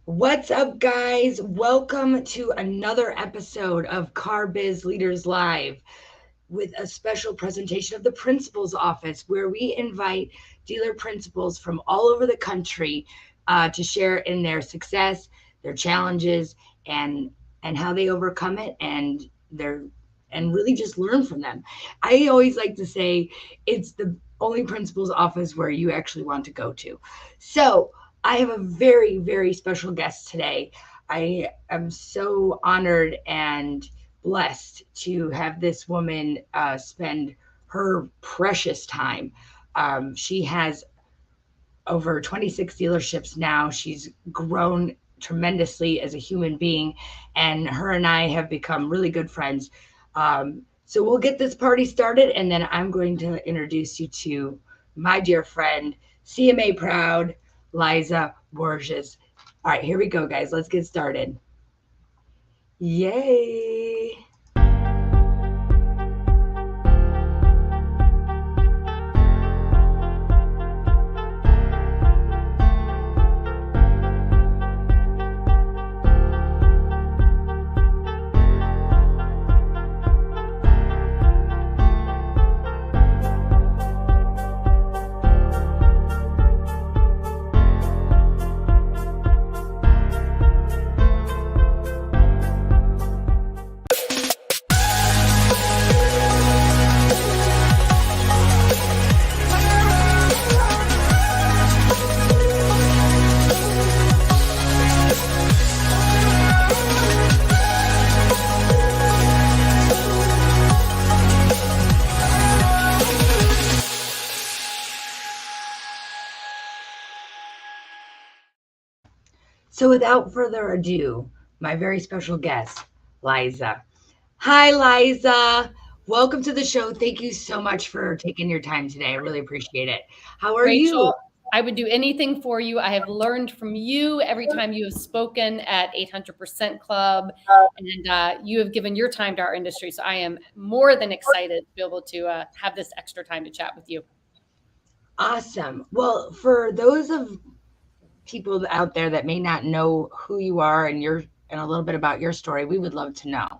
What's up, guys? Welcome to another episode of CarBiz Leaders Live with a special presentation of the Principal's Office, where we invite dealer principals from all over the country to share in their success, their challenges, and how they overcome it, and really just learn from them. I always like to say it's the only principal's office where you actually want to go to. So I have a very, very special guest today. I am so honored and blessed to have this woman spend her precious time. She has over 26 dealerships now. She's grown tremendously as a human being, and her and I have become really good friends. So we'll get this party started, and then I'm going to introduce you to my dear friend, CMA Proud, Liza Borches. All right, here we go, guys. Let's get started. Yay! So without further ado, my very special guest, Liza. Hi, Liza. Welcome to the show. Thank you so much for taking your time today. I really appreciate it. How are you? Rachel, I would do anything for you. I have learned from you every time you have spoken at 800% Club, and you have given your time to our industry. So I am more than excited to be able to have this extra time to chat with you. Awesome. Well, for those of people out there that may not know who you are and a little bit about your story, we would love to know.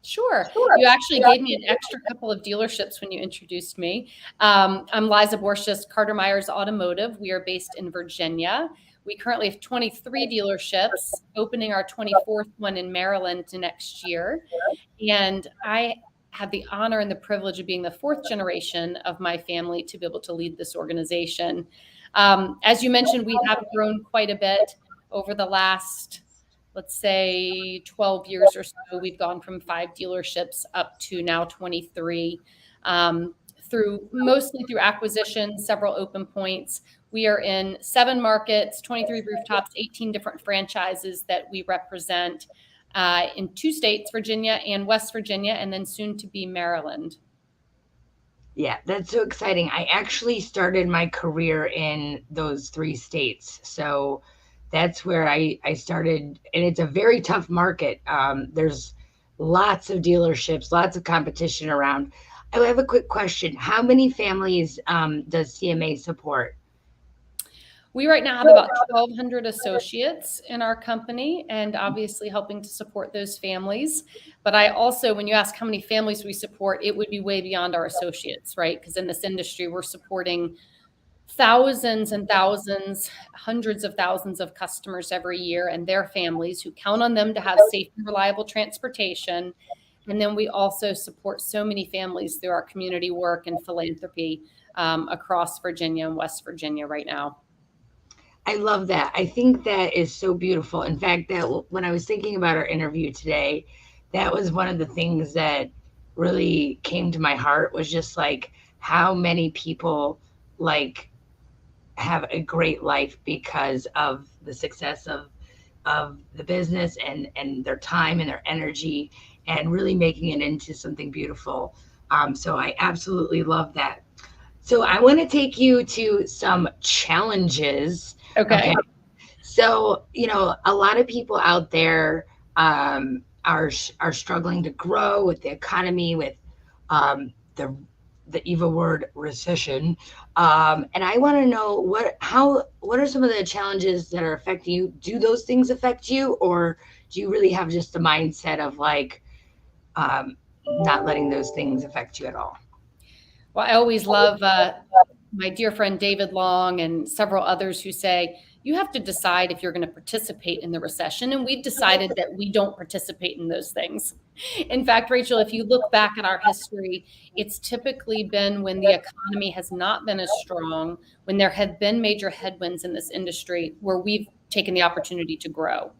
Sure. You actually gave me an extra couple of dealerships when you introduced me. I'm Liza Borches, Carter Myers Automotive. We are based in Virginia. We currently have 23 dealerships, opening our 24th one in Maryland next year. And I have the honor and the privilege of being the fourth generation of my family to be able to lead this organization. As you mentioned, we have grown quite a bit over the last, let's say, 12 years or so. We've gone from 5 dealerships up to now 23, mostly through acquisition, several open points. We are in 7 markets, 23 rooftops, 18 different franchises that we represent in 2 states, Virginia and West Virginia, and then soon to be Maryland. Yeah, that's so exciting. I actually started my career in those 3 states. So that's where I started. And it's a very tough market. There's lots of dealerships, lots of competition around. I have a quick question. How many families does CMA support? We right now have about 1,200 associates in our company, and obviously helping to support those families. But I also, when you ask how many families we support, it would be way beyond our associates, right? Because in this industry, we're supporting thousands and thousands, hundreds of thousands of customers every year and their families who count on them to have safe and reliable transportation. And then we also support so many families through our community work and philanthropy across Virginia and West Virginia right now. I love that. I think that is so beautiful. In fact, that when I was thinking about our interview today, that was one of the things that really came to my heart, was just like how many people like have a great life because of the success of the business and their time and their energy, and really making it into something beautiful. So I absolutely love that. So I want to take you to some challenges. Okay. So, a lot of people out there are struggling to grow with the economy, with the the evil word recession. And I want to know what are some of the challenges that are affecting you? Do those things affect you, or do you really have just the mindset of like not letting those things affect you at all? Well, I always love my dear friend David Long and several others who say, you have to decide if you're going to participate in the recession. And we've decided that we don't participate in those things. In fact, Rachel, if you look back at our history, it's typically been when the economy has not been as strong, when there have been major headwinds in this industry, where we've taken the opportunity to grow.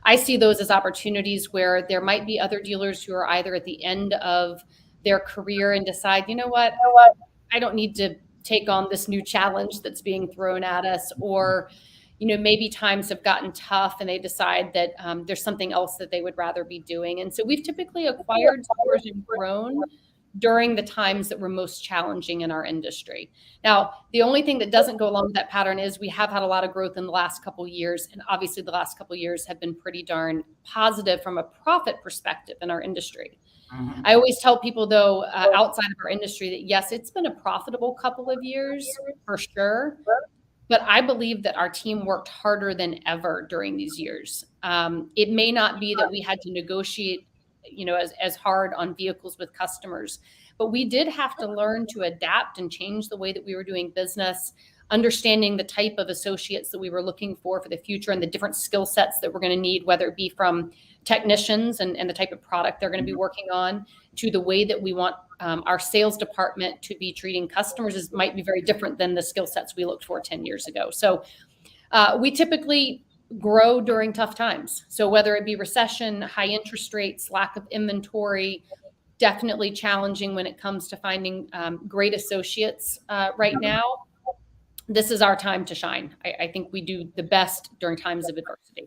I see those as opportunities where there might be other dealers who are either at the end of their career and decide, you know what, I don't need to take on this new challenge that's being thrown at us, or maybe times have gotten tough and they decide that there's something else that they would rather be doing. And so we've typically acquired stores and grown during the times that were most challenging in our industry. Now, the only thing that doesn't go along with that pattern is we have had a lot of growth in the last couple of years. And obviously the last couple of years have been pretty darn positive from a profit perspective in our industry. Mhm. I always tell people, though, outside of our industry, that yes, it's been a profitable couple of years for sure. But I believe that our team worked harder than ever during these years. It may not be that we had to negotiate, as hard on vehicles with customers, but we did have to learn to adapt and change the way that we were doing business, understanding the type of associates that we were looking for the future and the different skill sets that we're going to need, whether it be from technicians and the type of product they're going to be working on, to the way that we want our sales department to be treating customers might be very different than the skill sets we looked for 10 years ago. So we typically grow during tough times. So whether it be recession, high interest rates, lack of inventory, definitely challenging when it comes to finding great associates right now. This is our time to shine. I think we do the best during times of adversity.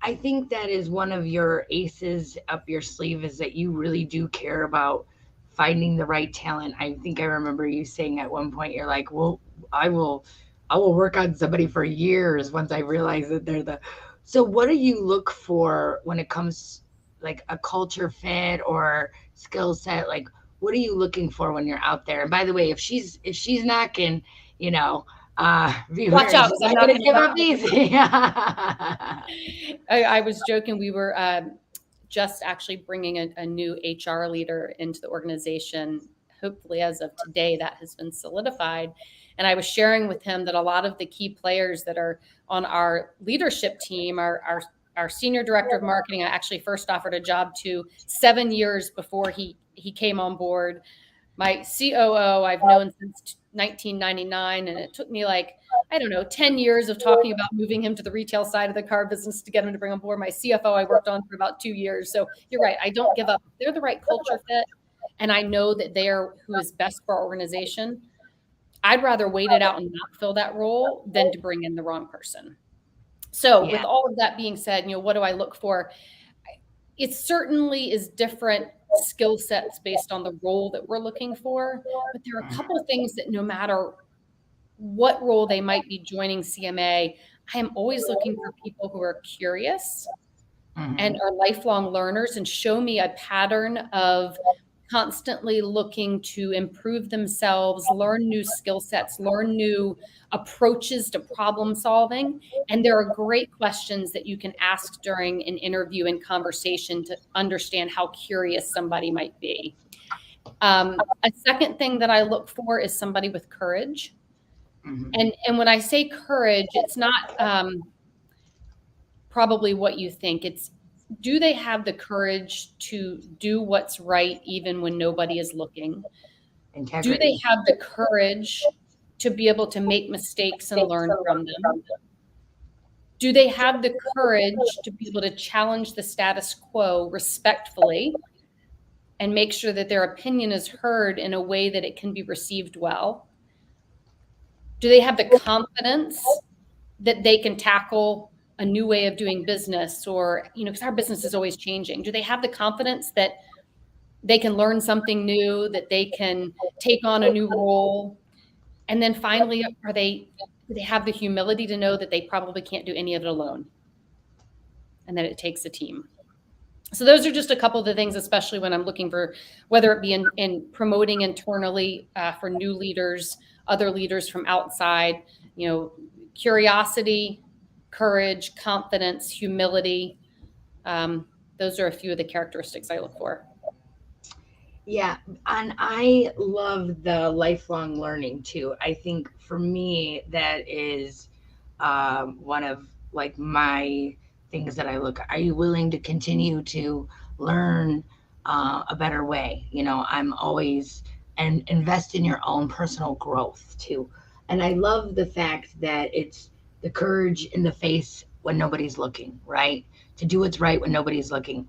I think that is one of your aces up your sleeve, is that you really do care about finding the right talent. I think I remember you saying at one point, you're like, well, I will work on somebody for years once I realize that they're the. So what do you look for when it comes like a culture fit or skill set? Like, what are you looking for when you're out there? And by the way, if she's knocking, Watch out, she's I'm not not going to going give to. up easy. I was joking. We were just actually bringing a new HR leader into the organization. Hopefully, as of today, that has been solidified. And I was sharing with him that a lot of the key players that are on our leadership team, our senior director of marketing, I actually first offered a job to 7 years before he came on board. My COO I've known since 1999, and it took me 10 years of talking about moving him to the retail side of the car business to get him to bring on board. My CFO I worked on for about 2 years. So you're right. I don't give up. If they're the right culture fit, and I know that they are who is best for our organization, I'd rather wait it out and not fill that role than to bring in the wrong person. So with all of that being said, what do I look for? It certainly is different skill sets based on the role that we're looking for. But there are a couple of things that no matter what role they might be joining CMA, I am always looking for people who are curious and are lifelong learners and show me a pattern of constantly looking to improve themselves, learn new skill sets, learn new approaches to problem solving. And there are great questions that you can ask during an interview and conversation to understand how curious somebody might be. A second thing that I look for is somebody with courage. And when I say courage, it's not probably what you think. It's, do they have the courage to do what's right even when nobody is looking? Integrity. Do they have the courage to be able to make mistakes and learn from them? Do they have the courage to be able to challenge the status quo respectfully and make sure that their opinion is heard in a way that it can be received well? Do they have the confidence that they can tackle a new way of doing business, or, because our business is always changing? Do they have the confidence that they can learn something new, that they can take on a new role? And then finally, do they have the humility to know that they probably can't do any of it alone and that it takes a team? So those are just a couple of the things, especially when I'm looking for, whether it be in promoting internally for new leaders, other leaders from outside, curiosity, courage, confidence, humility. Those are a few of the characteristics I look for. Yeah, and I love the lifelong learning too. I think for me that is one of like my things that I look. Are you willing to continue to learn a better way? I'm always and invest in your own personal growth too. And I love the fact that it's the courage in the face when nobody's looking, right? To do what's right when nobody's looking.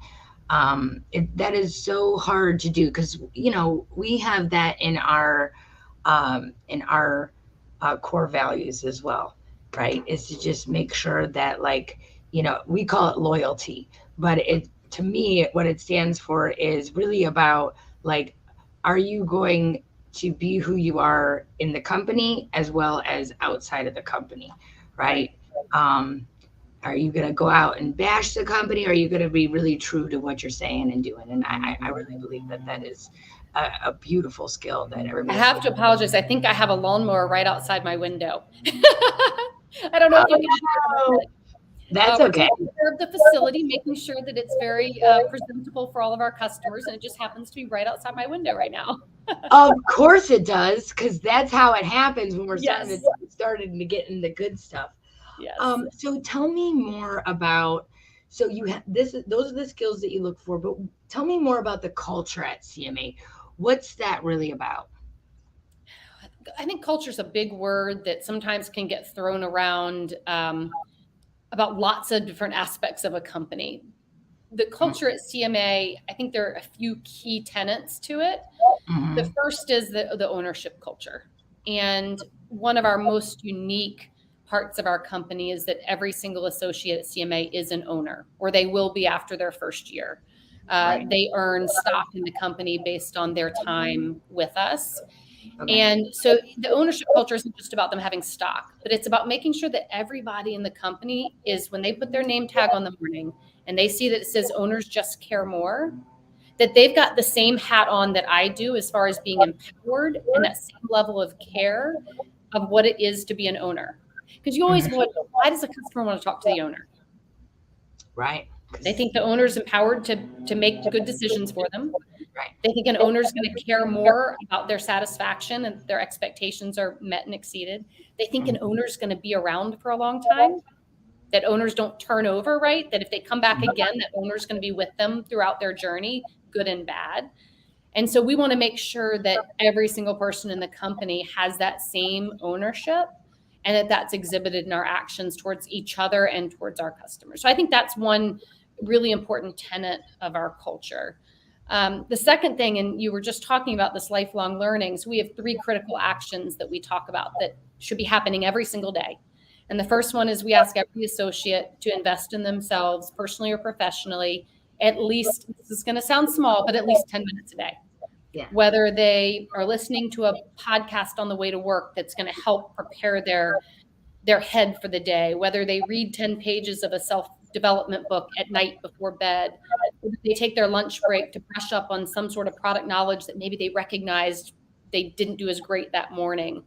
That is so hard to do because we have that in our core values as well, right? Is to just make sure that, like, we call it loyalty, but it to me what it stands for is really about, like, are you going to be who you are in the company as well as outside of the company, right? um are you going to go out and bash the company? Or are you going to be really true to what you're saying and doing? And I really believe that that is a beautiful skill that I everybody. have to apologize. I think I have a lawnmower right outside my window. I don't know if you can hear it. That's We're okay. taking care of the facility, making sure that it's very presentable for all of our customers, and it just happens to be right outside my window right now. Of course it does, because that's how it happens when we're Yes. starting to get in the good stuff. Yes. So tell me more about. So you have this. Those are the skills that you look for, but tell me more about the culture at CMA. What's that really about? I think culture is a big word that sometimes can get thrown around about lots of different aspects of a company. The culture at CMA, I think there are a few key tenets to it. Mm-hmm. The first is the ownership culture. And one of our most unique parts of our company is that every single associate at CMA is an owner, or they will be after their first year. Right. They earn stock in the company based on their time with us. Okay. And so the ownership culture isn't just about them having stock, but it's about making sure that everybody in the company is, when they put their name tag on the morning and they see that it says owners just care more, that they've got the same hat on that I do as far as being empowered and that same level of care of what it is to be an owner. Because you always wonder, why does a customer want to talk to the owner? Right. They think the owner's empowered to make good decisions for them. Right. They think an owner's going to care more about their satisfaction and their expectations are met and exceeded. They think an owner's going to be around for a long time, that owners don't turn over, right? That if they come back again, that owner's going to be with them throughout their journey, good and bad. And so we want to make sure that every single person in the company has that same ownership and that that's exhibited in our actions towards each other and towards our customers. So I think that's one really important tenet of our culture. The second thing, and you were just talking about this lifelong learning, so we have 3 critical actions that we talk about that should be happening every single day. And the first one is we ask every associate to invest in themselves, personally or professionally, at least, this is going to sound small, but at least 10 minutes a day. Yeah. Whether they are listening to a podcast on the way to work that's going to help prepare their head for the day, whether they read 10 pages of a self-development book at night before bed, whether they take their lunch break to brush up on some sort of product knowledge that maybe they recognized they didn't do as great that morning.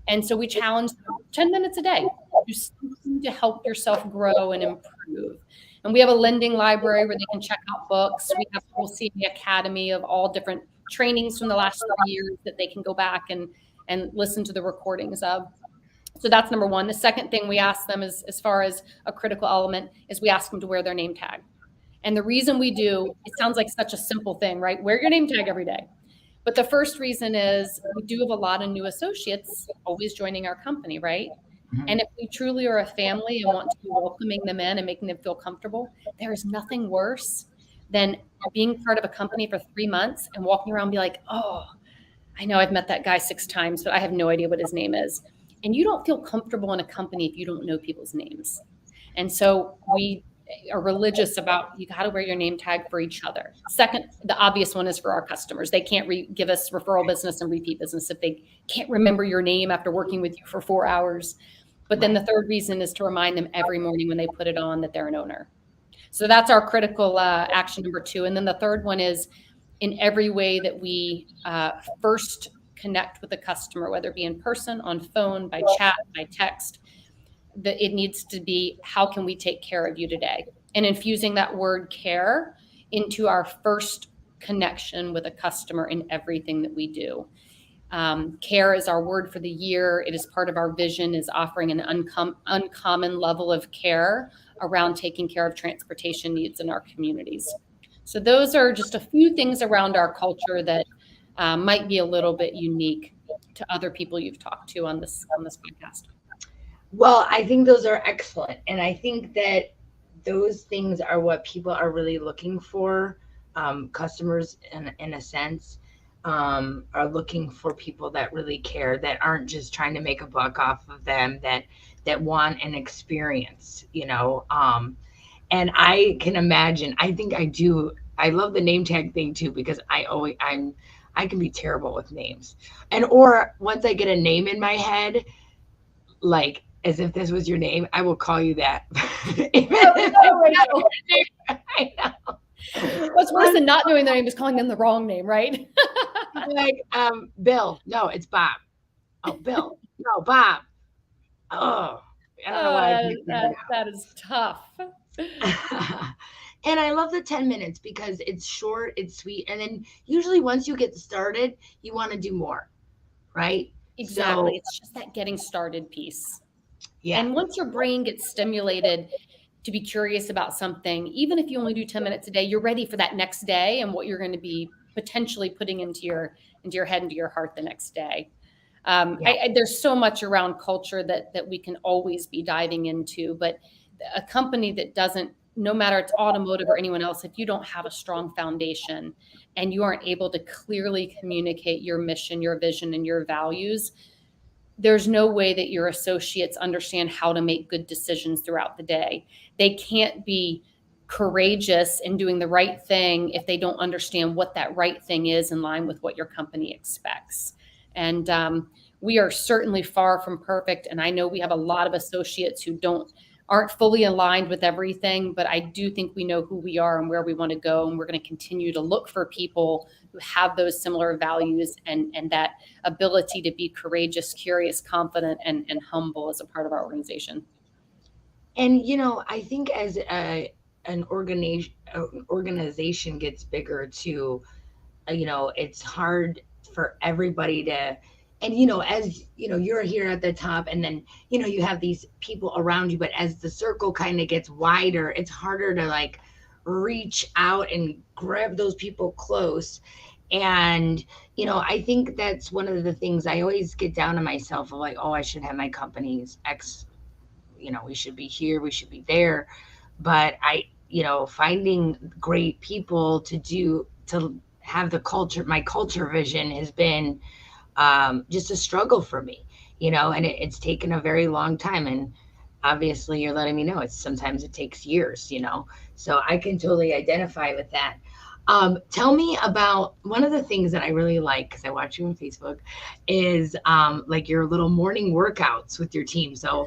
And so we challenge them 10 minutes a day, do something to help yourself grow and improve. And we have a lending library where they can check out books. We have a whole CMA Academy of all different trainings from the last 3 years that they can go back and listen to the recordings of. So that's number one. The second thing we ask them is, as far as a critical element, is we ask them to wear their name tag. And the reason we do, it sounds like such a simple thing, right? Wear your name tag every day. But the first reason is we do have a lot of new associates always joining our company, right? Mm-hmm. And if we truly are a family and want to be welcoming them in and making them feel comfortable, there is nothing worse than being part of a company for 3 months and walking around and be like, oh, I know I've met that guy 6 times, but I have no idea what his name is. And you don't feel comfortable in a company if you don't know people's names. And so we are religious about, you got to wear your name tag for each other. Second, the obvious one is for our customers. They can't give us referral business and repeat business if they can't remember your name after working with you for 4 hours. But then the third reason is to remind them every morning when they put it on that they're an owner. So that's our critical action number 2. And then the third one is in every way that we first connect with the customer, whether it be in person, on phone, by chat, by text, that it needs to be, how can we take care of you today? And infusing that word care into our first connection with a customer in everything that we do. Care is our word for the year. It is part of our vision, is offering an uncommon level of care around taking care of transportation needs in our communities. So those are just a few things around our culture that might be a little bit unique to other people you've talked to on this podcast. Well, I think those are excellent. And I think that those things are what people are really looking for. Customers, in a sense, are looking for people that really care, that aren't just trying to make a buck off of them, that want an experience, and I can imagine, I think I do. I love the name tag thing too, because I can be terrible with names. And or once I get a name in my head, like as if this was your name, I will call you that. I know. What's worse than not knowing their name is calling them the wrong name, right? Like, Bill. No, it's Bob. Oh, Bill. No, Bob. Oh, I don't know why. That is tough. And I love the 10 minutes because it's short, it's sweet. And then usually once you get started, you want to do more, right? Exactly. So, it's just that getting started piece. Yeah. And once your brain gets stimulated to be curious about something, even if you only do 10 minutes a day, you're ready for that next day and what you're going to be potentially putting into your head, into your heart the next day. There's so much around culture that we can always be diving into, but a company that doesn't, no matter it's automotive or anyone else, if you don't have a strong foundation and you aren't able to clearly communicate your mission, your vision, and your values, there's no way that your associates understand how to make good decisions throughout the day. They can't be courageous in doing the right thing if they don't understand what that right thing is in line with what your company expects. And we are certainly far from perfect. And I know we have a lot of associates who aren't fully aligned with everything, but I do think we know who we are and where we want to go. And we're going to continue to look for people who have those similar values and that ability to be courageous, curious, confident, and humble as a part of our organization. And, I think as an organization gets bigger too, it's hard for everybody to, and, as, you're here at the top and then, you have these people around you, but as the circle kind of gets wider, it's harder to like reach out and grab those people close. And, I think that's one of the things I always get down on myself of like, oh, I should have my company's X, we should be here, we should be there. But finding great people to have the culture, my culture vision has been just a struggle for me, and it's taken a very long time. And obviously you're letting me know sometimes it takes years, so I can totally identify with that. Tell me about one of the things that I really like, because I watch you on Facebook, is like your little morning workouts with your team. So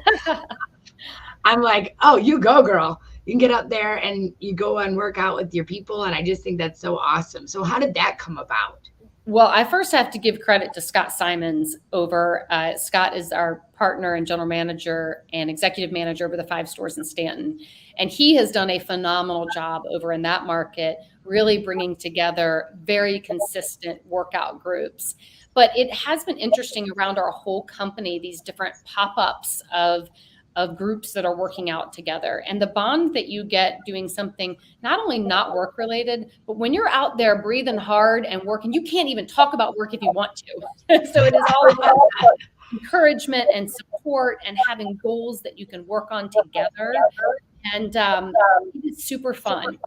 I'm like, oh, you go, girl. You can get up there and you go and work out with your people. And I just think that's so awesome. So how did that come about? Well, I first have to give credit to Scott Simons over. Scott is our partner and general manager and executive manager over the 5 stores in Stanton. And he has done a phenomenal job over in that market, really bringing together very consistent workout groups. But it has been interesting around our whole company, these different pop-ups of groups that are working out together, and the bond that you get doing something not only not work related, but when you're out there breathing hard and working, you can't even talk about work if you want to. So it is all about encouragement and support and having goals that you can work on together. And it's super fun.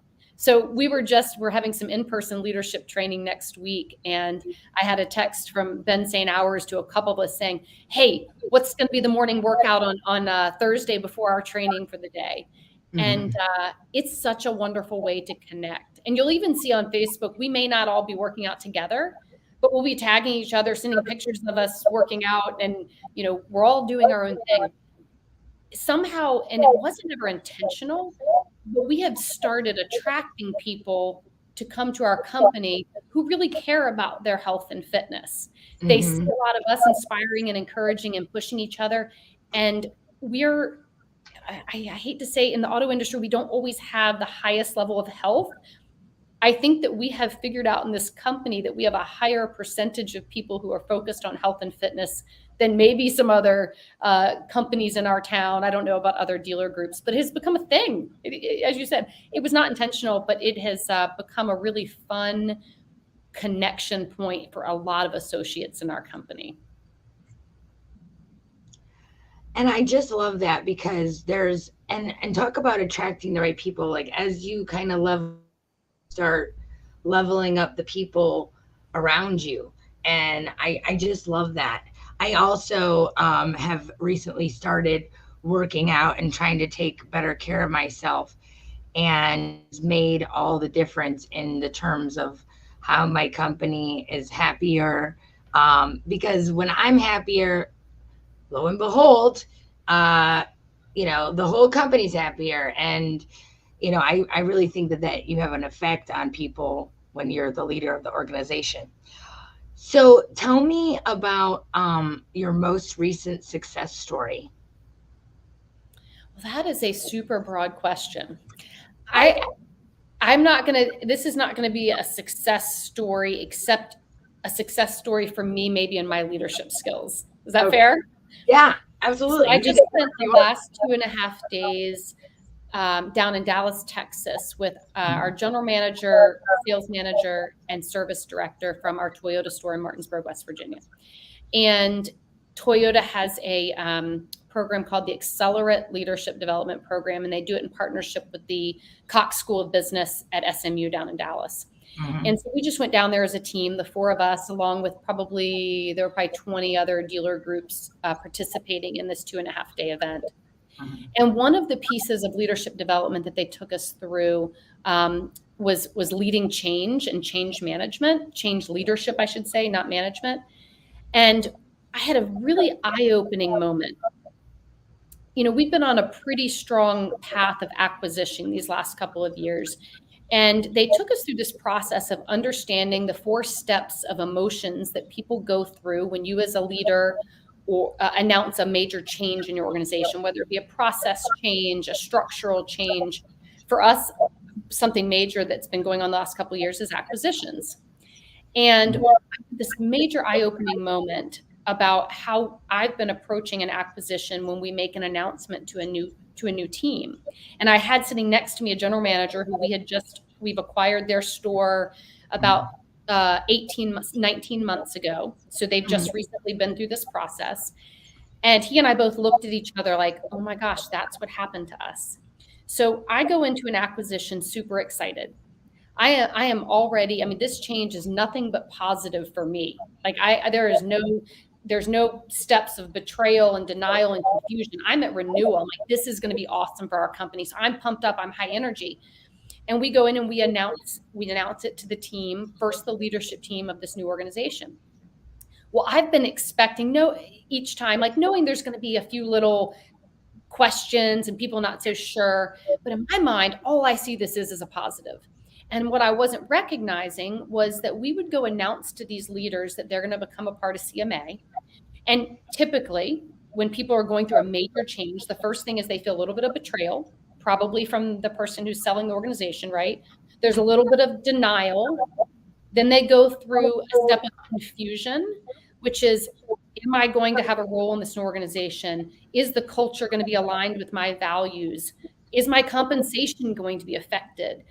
So we're having some in-person leadership training next week. And I had a text from Ben St. Hours to a couple of us saying, hey, what's going to be the morning workout on Thursday before our training for the day? Mm-hmm. And it's such a wonderful way to connect. And you'll even see on Facebook, we may not all be working out together, but we'll be tagging each other, sending pictures of us working out. And, we're all doing our own thing. Somehow, and it wasn't ever intentional, but we have started attracting people to come to our company who really care about their health and fitness. They see a lot of us inspiring and encouraging and pushing each other. And we're, I hate to say, in the auto industry, we don't always have the highest level of health. I think that we have figured out in this company that we have a higher percentage of people who are focused on health and fitness than maybe some other companies in our town. I don't know about other dealer groups, but it has become a thing. As you said, it was not intentional, but it has become a really fun connection point for a lot of associates in our company. And I just love that because there's, and talk about attracting the right people. Like as you kind of start leveling up the people around you. And I just love that. I also have recently started working out and trying to take better care of myself, and it's made all the difference in the terms of how my company is happier. Because when I'm happier, lo and behold, uh, the whole company's happier. And, I really think that you have an effect on people when you're the leader of the organization. So tell me about your most recent success story. Well, that is a super broad question. I'm not going to, this is not going to be a success story, except a success story for me, maybe in my leadership skills. Is that fair? Yeah, absolutely. So I just spent the last 2.5 days down in Dallas, Texas, with our general manager, sales manager, and service director from our Toyota store in Martinsburg, West Virginia. And Toyota has a program called the Accelerate Leadership Development Program, and they do it in partnership with the Cox School of Business at SMU down in Dallas. And so we just went down there as a team, the 4 of us, along with there were probably 20 other dealer groups participating in this 2.5-day event. And one of the pieces of leadership development that they took us through was leading change and change management, change leadership, I should say, not management. And I had a really eye-opening moment. We've been on a pretty strong path of acquisition these last couple of years. And they took us through this process of understanding the 4 steps of emotions that people go through when you as a leader or announce a major change in your organization, whether it be a process change, a structural change. For us, something major that's been going on the last couple of years is acquisitions. And this major eye-opening moment about how I've been approaching an acquisition when we make an announcement to a new team. And I had sitting next to me a general manager who we've acquired their store about 19 months ago. So they've just recently been through this process. And he and I both looked at each other like, oh my gosh, that's what happened to us. So I go into an acquisition super excited. I am already, this change is nothing but positive for me. Like there's no steps of betrayal and denial and confusion. I'm at renewal. I'm like, this is going to be awesome for our company. So I'm pumped up. I'm high energy. And we go in and we announce it to the team, first the leadership team of this new organization. Well, I've been expecting each time, like knowing there's going to be a few little questions and people not so sure. But in my mind, all I see this is a positive. And what I wasn't recognizing was that we would go announce to these leaders that they're going to become a part of CMA. And typically, when people are going through a major change, the first thing is they feel a little bit of betrayal, probably from the person who's selling the organization, right? There's a little bit of denial. Then they go through a step of confusion, which is, am I going to have a role in this organization? Is the culture going to be aligned with my values? Is my compensation going to be affected?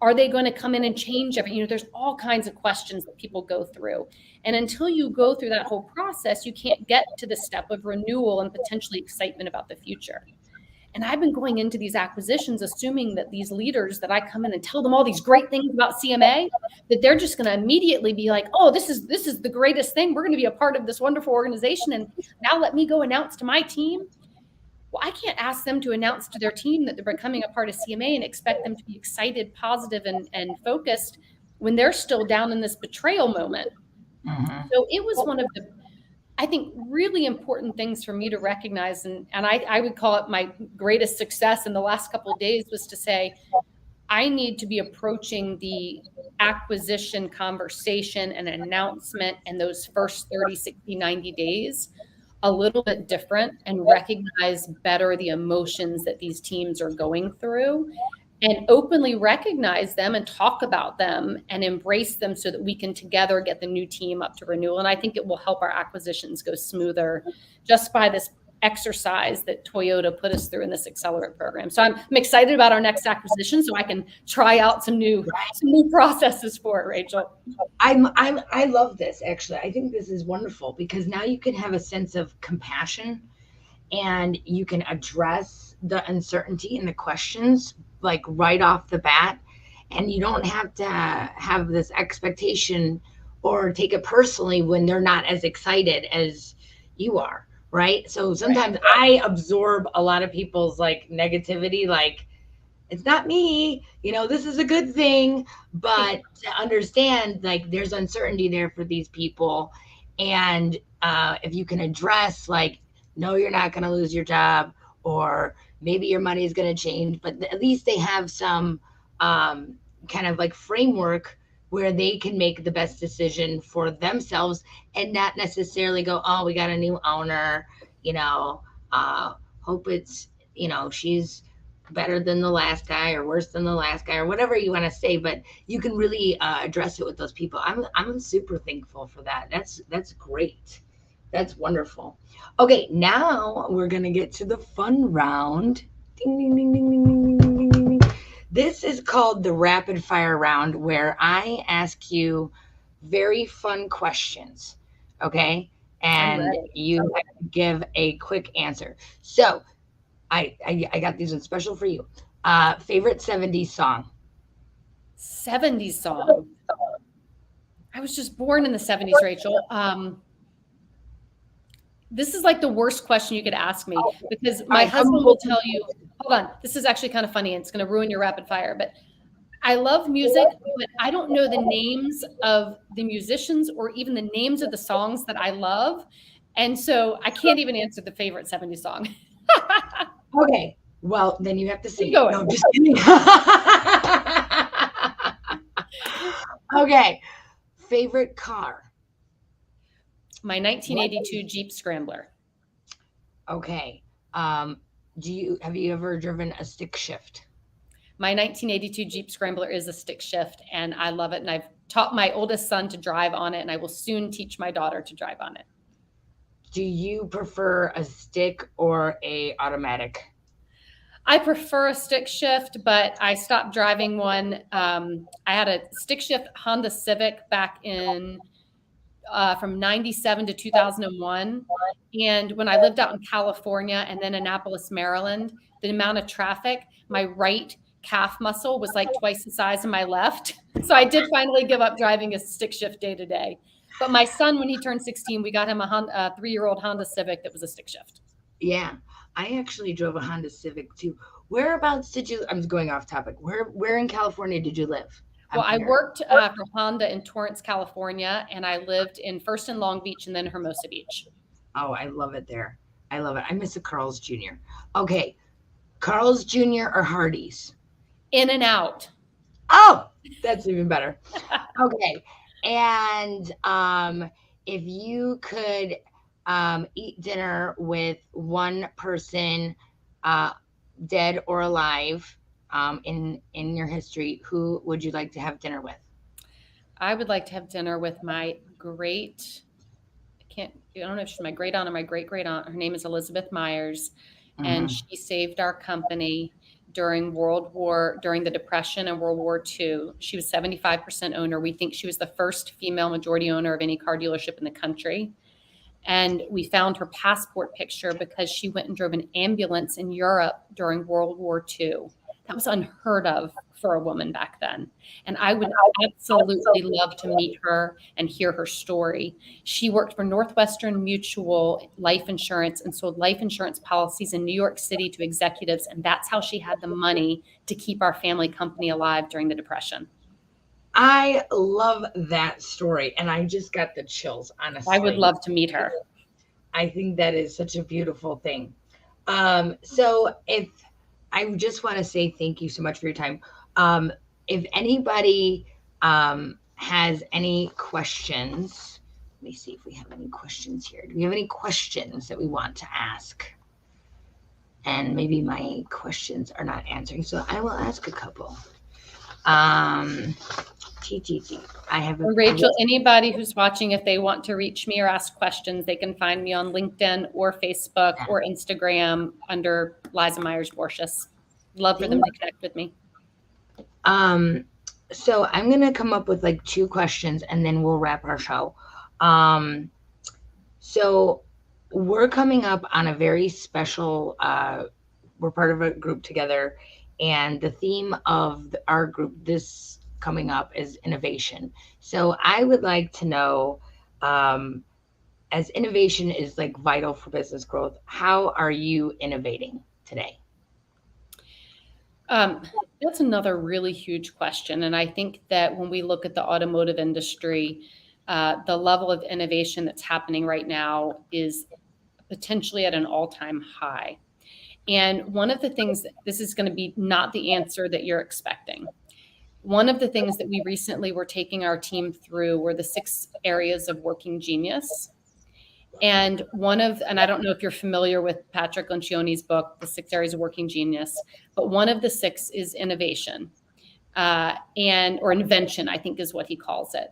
Are they going to come in and change everything? There's all kinds of questions that people go through. And until you go through that whole process, you can't get to the step of renewal and potentially excitement about the future. And I've been going into these acquisitions assuming that these leaders that I come in and tell them all these great things about CMA, that they're just going to immediately be like, oh, this is the greatest thing. We're going to be a part of this wonderful organization. And now let me go announce to my team. Well, I can't ask them to announce to their team that they're becoming a part of CMA and expect them to be excited, positive, and focused when they're still down in this betrayal moment. So it was one of the, I think really important things for me to recognize, and I would call it my greatest success in the last couple of days, was to say, I need to be approaching the acquisition conversation and announcement and those first 30, 60, 90 days a little bit different, and recognize better the emotions that these teams are going through, and openly recognize them and talk about them and embrace them so that we can together get the new team up to renewal. And I think it will help our acquisitions go smoother just by this exercise that Toyota put us through in this Accelerate program. So I'm excited about our next acquisition, so I can try out some new processes for it, Rachel. I love this, actually. I think this is wonderful, because now you can have a sense of compassion, and you can address the uncertainty and the questions like right off the bat, and you don't have to have this expectation or take it personally when they're not as excited as you are, right? So sometimes I absorb a lot of people's like negativity, like, it's not me, this is a good thing. But to understand, like, there's uncertainty there for these people, and if you can address, like, no, you're not going to lose your job, or maybe your money is going to change, but at least they have some kind of like framework where they can make the best decision for themselves, and not necessarily go, oh, we got a new owner, hope it's, she's better than the last guy or worse than the last guy, or whatever you want to say. But you can really address it with those people. I'm super thankful for that. That's great. That's wonderful. Okay, now we're going to get to the fun round. Ding, ding, ding, ding, ding, ding, ding, ding, ding. This is called the rapid fire round, where I ask you very fun questions, okay? And you give a quick answer. So I got these ones special for you. Favorite 70s song? 70s song. I was just born in the 70s, Rachel. This is like the worst question you could ask me, because my husband will tell you, hold on, this is actually kind of funny, and it's going to ruin your rapid fire, but I love music, but I don't know the names of the musicians or even the names of the songs that I love. And so I can't even answer the favorite 70s song. Okay, well, then you have to sing. No, just kidding. Okay, favorite car? My 1982 Jeep Scrambler. Okay. Have you ever driven a stick shift? My 1982 Jeep Scrambler is a stick shift, and I love it. And I've taught my oldest son to drive on it, and I will soon teach my daughter to drive on it. Do you prefer a stick or a automatic? I prefer a stick shift, but I stopped driving one. I had a stick shift Honda Civic back in from 97 to 2001. And when I lived out in California and then Annapolis, Maryland, the amount of traffic, my right calf muscle was like twice the size of my left. So I did finally give up driving a stick shift day to day. But my son, when he turned 16, we got him a 3-year-old Honda Civic that was a stick shift. Yeah, I actually drove a Honda Civic too. Whereabouts did you, I'm going off topic. Where in California did you live? Well, I worked for Honda in Torrance, California, and I lived first in Long Beach and then Hermosa Beach. Oh, I love it there. I love it. I miss a Carl's Jr. Okay, Carl's Jr. or Hardee's? In and out. Oh, that's even better. Okay, and if you could eat dinner with one person, dead or alive, in your history, who would you like to have dinner with? I would like to have dinner with my I don't know if she's my great aunt or my great great aunt. Her name is Elizabeth Myers, and she saved our company during the Depression and World War II. She was 75% owner. We think she was the first female majority owner of any car dealership in the country. And we found her passport picture because she went and drove an ambulance in Europe during World War II. That was unheard of for a woman back then. And I would absolutely love to meet her and hear her story. She worked for Northwestern Mutual Life Insurance and sold life insurance policies in New York City to executives. And that's how she had the money to keep our family company alive during the Depression. I love that story. And I just got the chills, honestly. I would love to meet her. I think that is such a beautiful thing. So if I just want to say thank you so much for your time. If anybody has any questions, let me see if we have any questions here. Do we have any questions that we want to ask? And maybe my questions are not answering, so I will ask a couple. TTT. I have a Rachel, anybody who's watching, if they want to reach me or ask questions, they can find me on LinkedIn or Facebook or Instagram under Liza Myers Borches. Love for them to connect with me. So I'm gonna come up with like 2 questions and then we'll wrap our show. So we're coming up on a very special we're part of a group together, and the theme of our group this coming up is innovation. So I would like to know, as innovation is like vital for business growth, how are you innovating today? That's another really huge question. And I think that when we look at the automotive industry, the level of innovation that's happening right now is potentially at an all-time high. And one of the things, this is going to be not the answer that you're expecting. One of the things that we recently were taking our team through were the 6 areas of working genius. And I don't know if you're familiar with Patrick Lencioni's book, The 6 Areas of Working Genius, but one of the 6 is innovation, or invention, I think is what he calls it.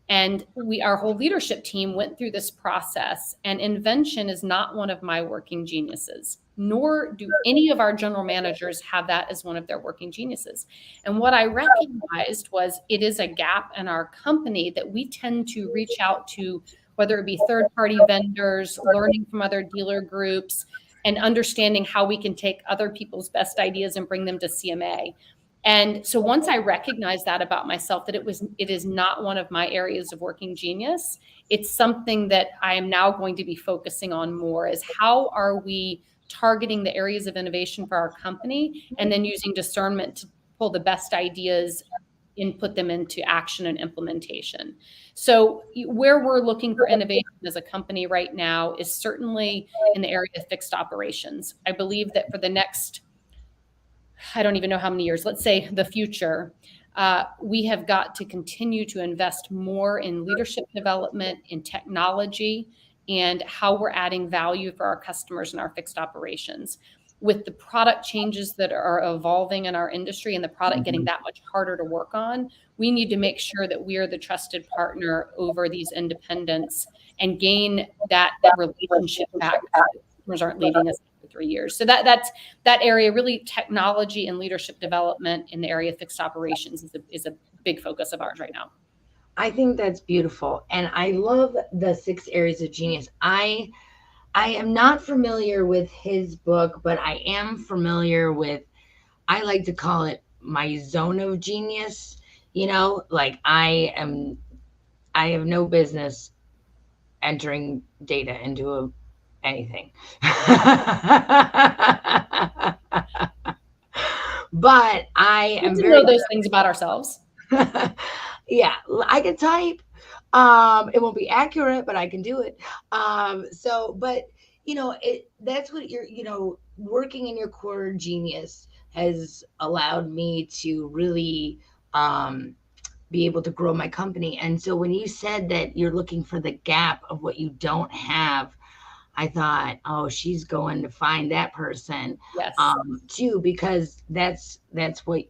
And our whole leadership team went through this process, and invention is not one of my working geniuses, nor do any of our general managers have that as one of their working geniuses. And what I recognized was it is a gap in our company that we tend to reach out to, whether it be third-party vendors, learning from other dealer groups, and understanding how we can take other people's best ideas and bring them to CMA. And so once I recognized that about myself, that it is not one of my areas of working genius, it's something that I am now going to be focusing on more, is how are we targeting the areas of innovation for our company and then using discernment to pull the best ideas and put them into action and implementation. So where we're looking for innovation as a company right now is certainly in the area of fixed operations. I believe that for the next, I don't even know how many years, let's say the future, we have got to continue to invest more in leadership development, in technology, and how we're adding value for our customers and our fixed operations. With the product changes that are evolving in our industry and the product getting that much harder to work on, we need to make sure that we are the trusted partner over these independents and gain that relationship back. Customers aren't leaving us for 3 years. So that area, really technology and leadership development in the area of fixed operations is a big focus of ours right now. I think that's beautiful. And I love the 6 areas of genius. I am not familiar with his book, but I am familiar with, I like to call it my zone of genius. Like I have no business entering data into anything. But I am very know those things about ourselves. Yeah, I can type. It won't be accurate, but I can do it. But that's what working in your core genius has allowed me to really be able to grow my company. And so when you said that you're looking for the gap of what you don't have, I thought, oh, she's going to find that person. Yes. Too, because that's what,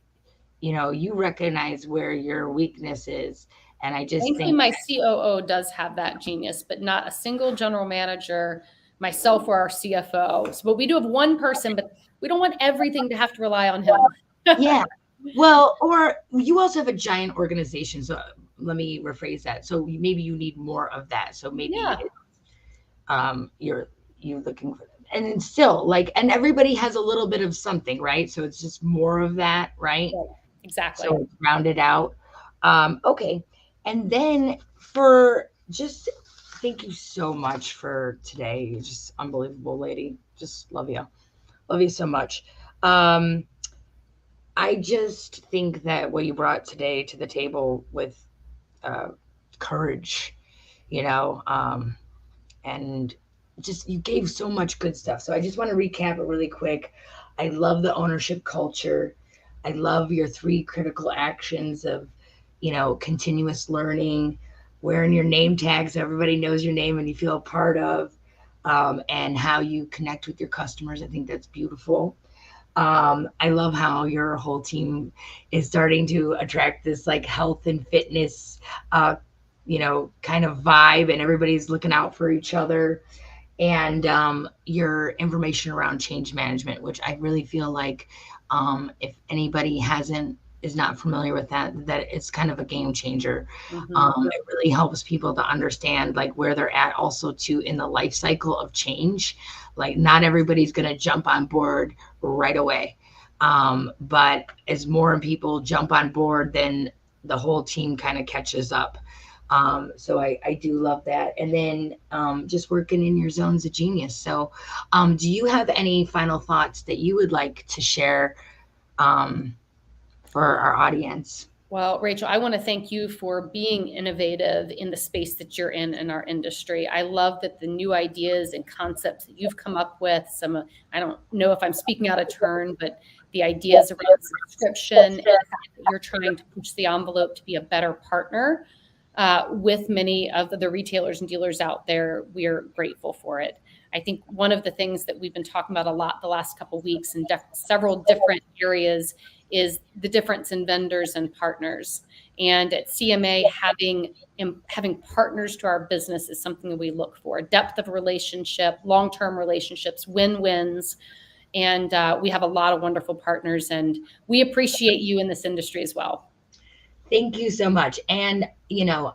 you recognize where your weakness is. And I just think my COO does have that genius, but not a single general manager, myself or our CFO. But we do have one person, but we don't want everything to have to rely on him. Yeah. Well, or you also have a giant organization. So let me rephrase that. So maybe you need more of that. So maybe you're looking for them. And then still and everybody has a little bit of something, right? So it's just more of that, right? Exactly. So it's rounded out. Okay. And then thank you so much for today. You're just unbelievable, lady. Just love you. Love you so much. I just think that what you brought today to the table with courage, and just you gave so much good stuff. So I just want to recap it really quick. I love the ownership culture. I love your three critical actions of, continuous learning, wearing your name tags so everybody knows your name and you feel a part of, and how you connect with your customers. I think that's beautiful. I love how your whole team is starting to attract this like health and fitness, kind of vibe, and everybody's looking out for each other. And your information around change management, which I really feel like, if anybody hasn't is not familiar with that it's kind of a game changer. It really helps people to understand like where they're at also too in the life cycle of change. Like not everybody's going to jump on board right away, but as more people jump on board, then the whole team kind of catches up. So I do love that. And then just working in your zones of genius. So do you have any final thoughts that you would like to share um, for our audience? Well, Rachel, I want to thank you for being innovative in the space that you're in our industry. I love that the new ideas and concepts that you've come up with, I don't know if I'm speaking out of turn, but the ideas around subscription and the fact that you're trying to push the envelope to be a better partner with many of the retailers and dealers out there, we're grateful for it. I think one of the things that we've been talking about a lot the last couple of weeks in several different areas is the difference in vendors and partners. And at CMA, having partners to our business is something that we look for. Depth of relationship, long-term relationships, win-wins. And we have a lot of wonderful partners, and we appreciate you in this industry as well. Thank you so much. And,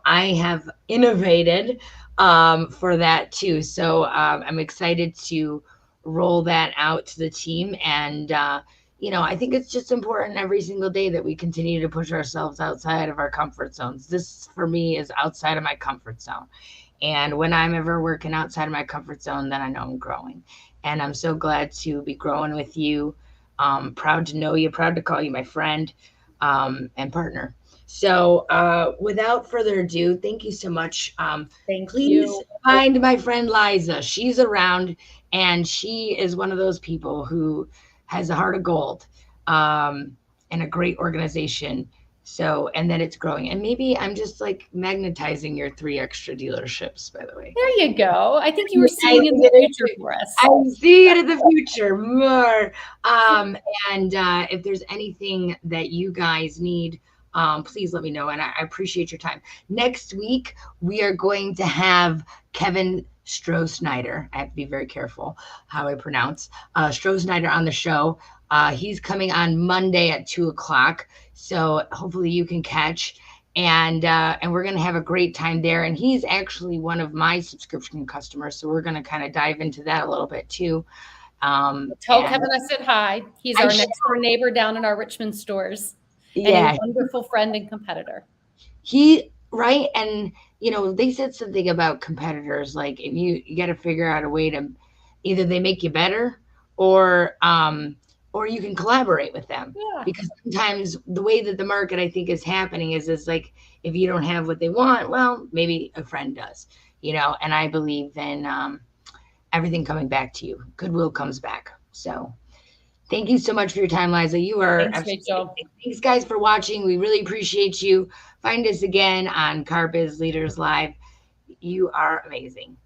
I have innovated for that too. So I'm excited to roll that out to the team. And, I think it's just important every single day that we continue to push ourselves outside of our comfort zones. This, for me, is outside of my comfort zone. And when I'm ever working outside of my comfort zone, then I know I'm growing. And I'm so glad to be growing with you. Proud to know you, proud to call you my friend and partner. So without further ado, thank you so much. Please find my friend Liza. She's around, and she is one of those people who has a heart of gold, and a great organization. So, and then it's growing. And maybe I'm just like magnetizing your 3 extra dealerships, by the way. There you go. I think you were seeing in the future for us. I see it in the future more. And if there's anything that you guys need, please let me know. And I appreciate your time. Next week, we are going to have Kevin Stroh-Snyder. I have to be very careful how I pronounce Stroh-Snyder on the show. He's coming on Monday at 2:00. So hopefully you can catch. And we're going to have a great time there. And he's actually one of my subscription customers. So we're going to kind of dive into that a little bit too. Tell Kevin I said hi. He's our next door neighbor down in our Richmond stores. Yeah. And a wonderful friend and competitor. Right. And, they said something about competitors. Like if you got to figure out a way to either they make you better or you can collaborate with them. Yeah. Because sometimes the way that the market, I think, is happening is like, if you don't have what they want, well, maybe a friend does, and I believe in everything coming back to you. Goodwill comes back. So thank you so much for your time, Liza. You are. Thanks, Rachel. Thanks, guys, for watching. We really appreciate you. Find us again on CarBiz Leaders Live. You are amazing.